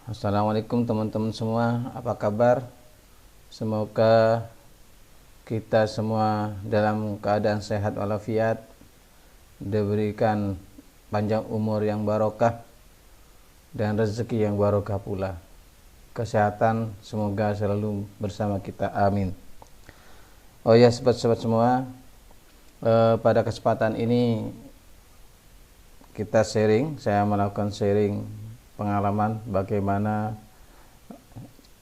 Assalamualaikum teman-teman semua, apa kabar? Semoga kita semua dalam keadaan sehat walafiat, diberikan panjang umur yang barokah dan rezeki yang barokah pula. Kesehatan semoga selalu bersama kita, amin. Oh ya, sobat-sobat semua, pada kesempatan ini saya melakukan sharing pengalaman bagaimana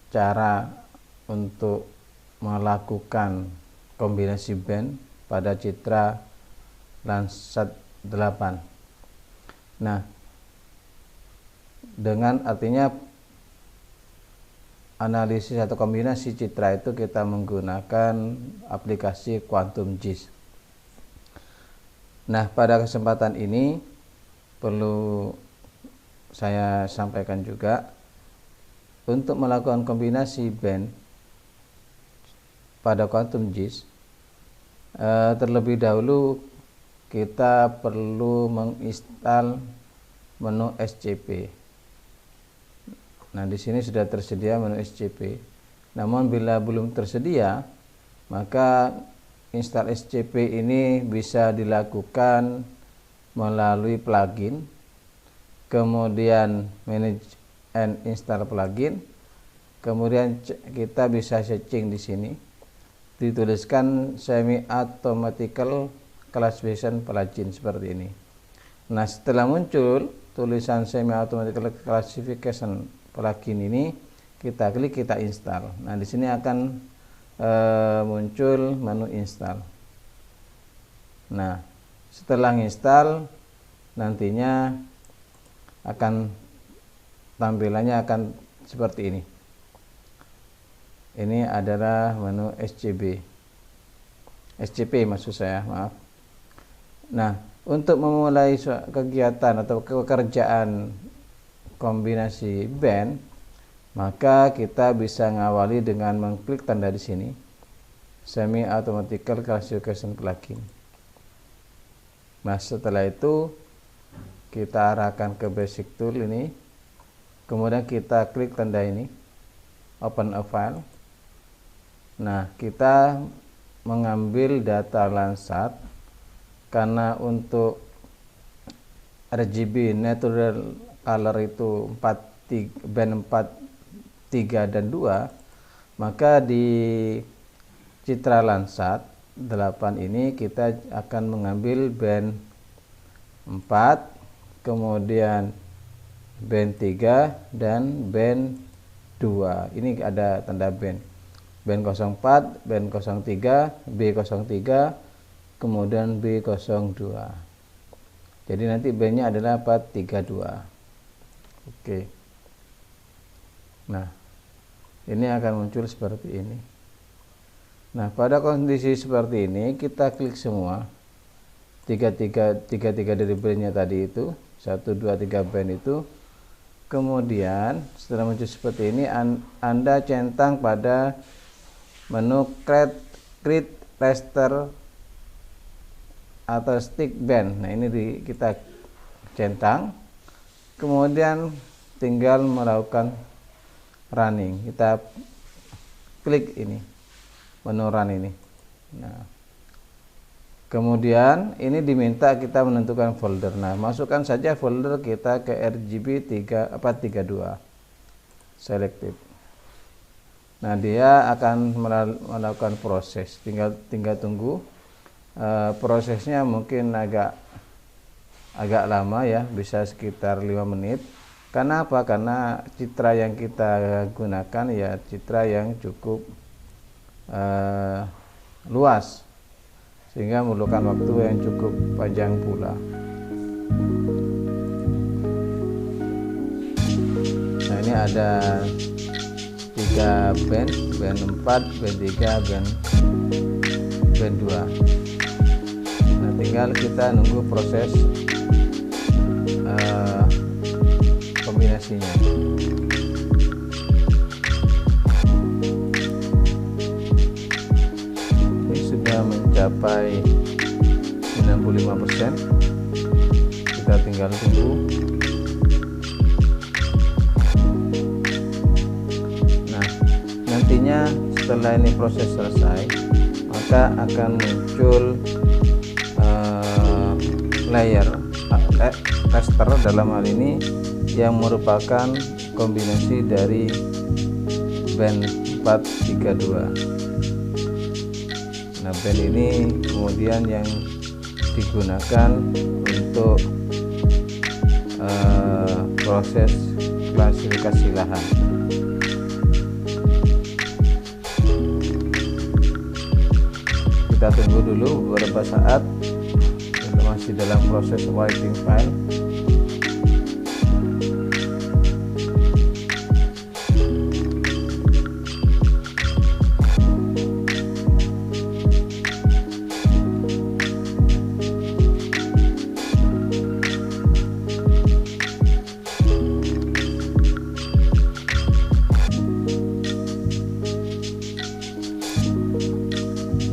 cara untuk melakukan kombinasi band pada Citra Landsat 8. Nah, dengan artinya analisis atau kombinasi citra itu kita menggunakan aplikasi Quantum JIS. Nah, pada kesempatan ini perlu saya sampaikan juga untuk melakukan kombinasi band pada Quantum JIS, terlebih dahulu kita perlu menginstal menu SCP. Nah, di sini sudah tersedia menu SCP. Namun bila belum tersedia, maka install SCP ini bisa dilakukan melalui plugin, kemudian manage and install plugin, kemudian kita bisa searching di sini, dituliskan semi automatical classification plugin seperti ini. Nah, setelah muncul tulisan semi automatical classification plugin ini, kita klik, kita install. Nah, di sini akan muncul menu install. Nah, setelah install nantinya akan tampilannya akan seperti ini. Ini adalah menu SCP maksud saya, maaf. Nah, untuk memulai kegiatan atau pekerjaan kombinasi band, maka kita bisa ngawali dengan mengklik tanda di sini, semi automatical classification plugin. Nah, setelah itu kita arahkan ke basic tool ini, kemudian kita klik tanda ini, open a file. Nah, kita mengambil data Landsat karena untuk RGB natural color itu band 4, 3 dan 2, maka di Citra Landsat 8 ini kita akan mengambil band 4, kemudian band 3 dan band 2. Ini ada tanda band 04, band 03, B03, kemudian B02. Jadi nanti bandnya adalah 432. Oke. Nah, ini akan muncul seperti ini. Nah, pada kondisi seperti ini kita klik semua 33 dari bandnya tadi itu, 1, 2, 3 band itu. Kemudian setelah muncul seperti ini, Anda centang pada menu create raster atau stick band. Nah, ini kita centang, kemudian tinggal melakukan running. Kita klik ini, menu run ini. Nah, kemudian ini diminta kita menentukan folder. Nah, masukkan saja folder kita ke RGB 432 selected. Nah, dia akan melakukan proses. Tinggal tunggu. Prosesnya mungkin agak lama ya, bisa sekitar 5 menit. Karena apa? Karena citra yang kita gunakan ya citra yang cukup luas, sehingga memerlukan waktu yang cukup panjang pula. Nah, ini ada 3 band 4, band 3, band 2. Nah, tinggal kita nunggu proses kombinasinya. Ini sudah mencapai 95%. Kita tinggal tunggu. biasanya setelah ini proses selesai, maka akan muncul layer raster dalam hal ini yang merupakan kombinasi dari band 432. Nah, band ini kemudian yang digunakan untuk proses klasifikasi lahan. Kita tunggu dulu beberapa saat, kita masih dalam proses writing file.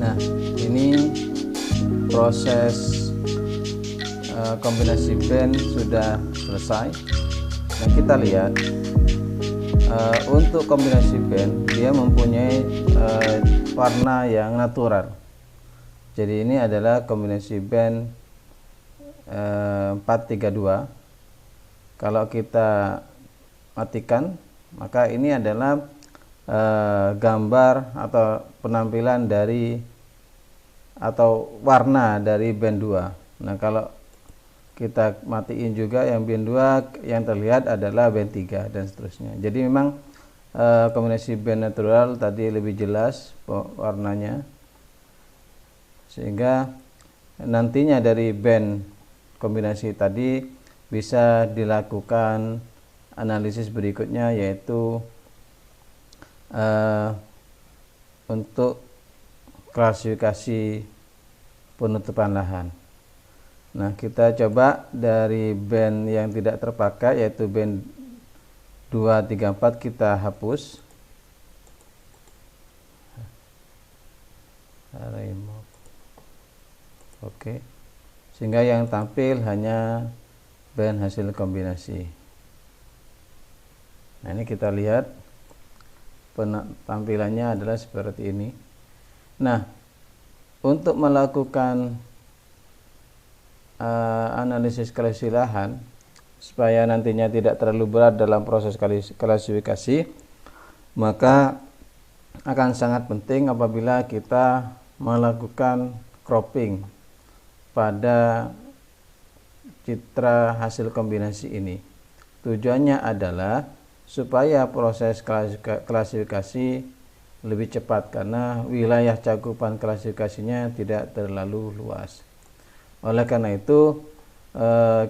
Nah, ini proses kombinasi band sudah selesai. Nah, kita lihat untuk kombinasi band dia mempunyai warna yang natural. Jadi ini adalah kombinasi band 432. Kalau kita matikan, maka ini adalah gambar atau penampilan dari atau warna dari band 2. Nah, kalau kita matiin juga yang band 2, yang terlihat adalah band 3 dan seterusnya. Jadi memang kombinasi band natural tadi lebih jelas warnanya, sehingga nantinya dari band kombinasi tadi bisa dilakukan analisis berikutnya, yaitu untuk klasifikasi penutupan lahan. Nah, kita coba dari band yang tidak terpakai, yaitu band 2, 3, 4, kita hapus. Remove. Oke. Sehingga yang tampil hanya band hasil kombinasi. Nah, ini kita lihat tampilannya adalah seperti ini. Nah, untuk melakukan analisis klasifikasi lahan supaya nantinya tidak terlalu berat dalam proses klasifikasi, maka akan sangat penting apabila kita melakukan cropping pada citra hasil kombinasi ini. Tujuannya adalah supaya proses klasifikasi lebih cepat, karena wilayah cakupan klasifikasinya tidak terlalu luas. Oleh karena itu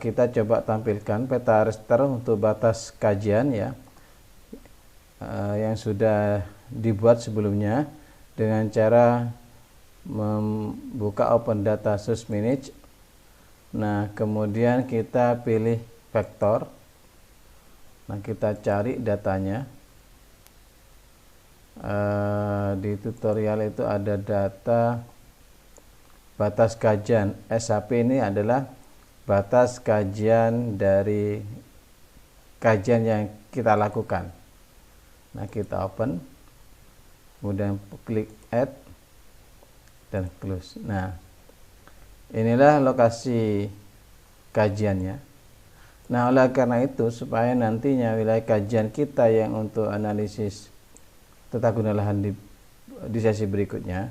kita coba tampilkan peta raster untuk batas kajian ya, yang sudah dibuat sebelumnya dengan cara membuka Open Data Source Manage. Nah, kemudian kita pilih vektor. Nah, kita cari datanya. Di tutorial itu ada data batas kajian. SHP ini adalah batas kajian dari kajian yang kita lakukan. Nah, kita open, kemudian klik add dan close. Nah, inilah lokasi kajiannya. Nah, oleh karena itu, supaya nantinya wilayah kajian kita yang untuk analisis tata guna lahan di sesi berikutnya,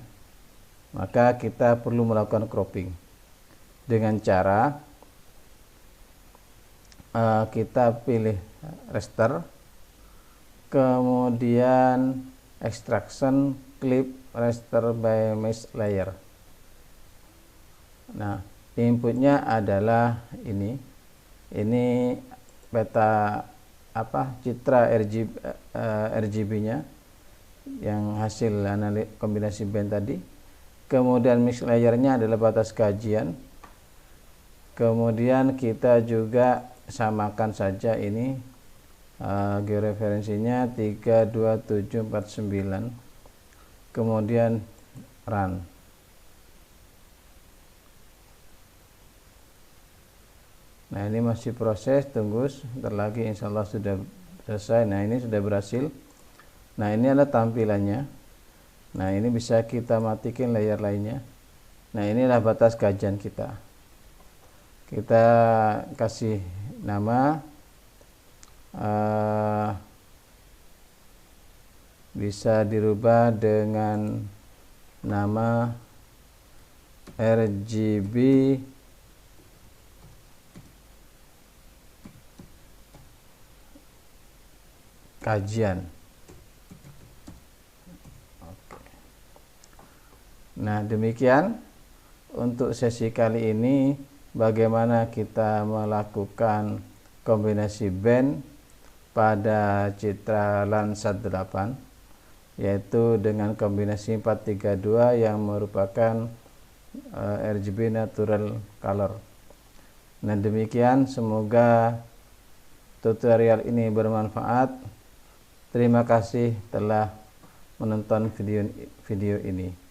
maka kita perlu melakukan cropping dengan cara kita pilih raster, kemudian extraction clip raster by mesh layer. Nah, inputnya adalah ini peta citra RGB-nya yang hasil kombinasi band tadi. Kemudian mix layernya adalah batas kajian. Kemudian kita juga samakan saja ini georeferensinya 32749. Kemudian run. Nah, ini masih proses, tunggu sebentar lagi, insya Allah sudah selesai. Nah, ini sudah berhasil. Nah, ini adalah tampilannya. Nah, ini bisa kita matikan layer lainnya. Nah, inilah batas kajian kita. Kita kasih nama, bisa dirubah dengan nama RGB kajian. Nah, demikian untuk sesi kali ini, bagaimana kita melakukan kombinasi band pada Citra Landsat 8, yaitu dengan kombinasi 432 yang merupakan RGB natural color. Nah, demikian, semoga tutorial ini bermanfaat. Terima kasih telah menonton video ini.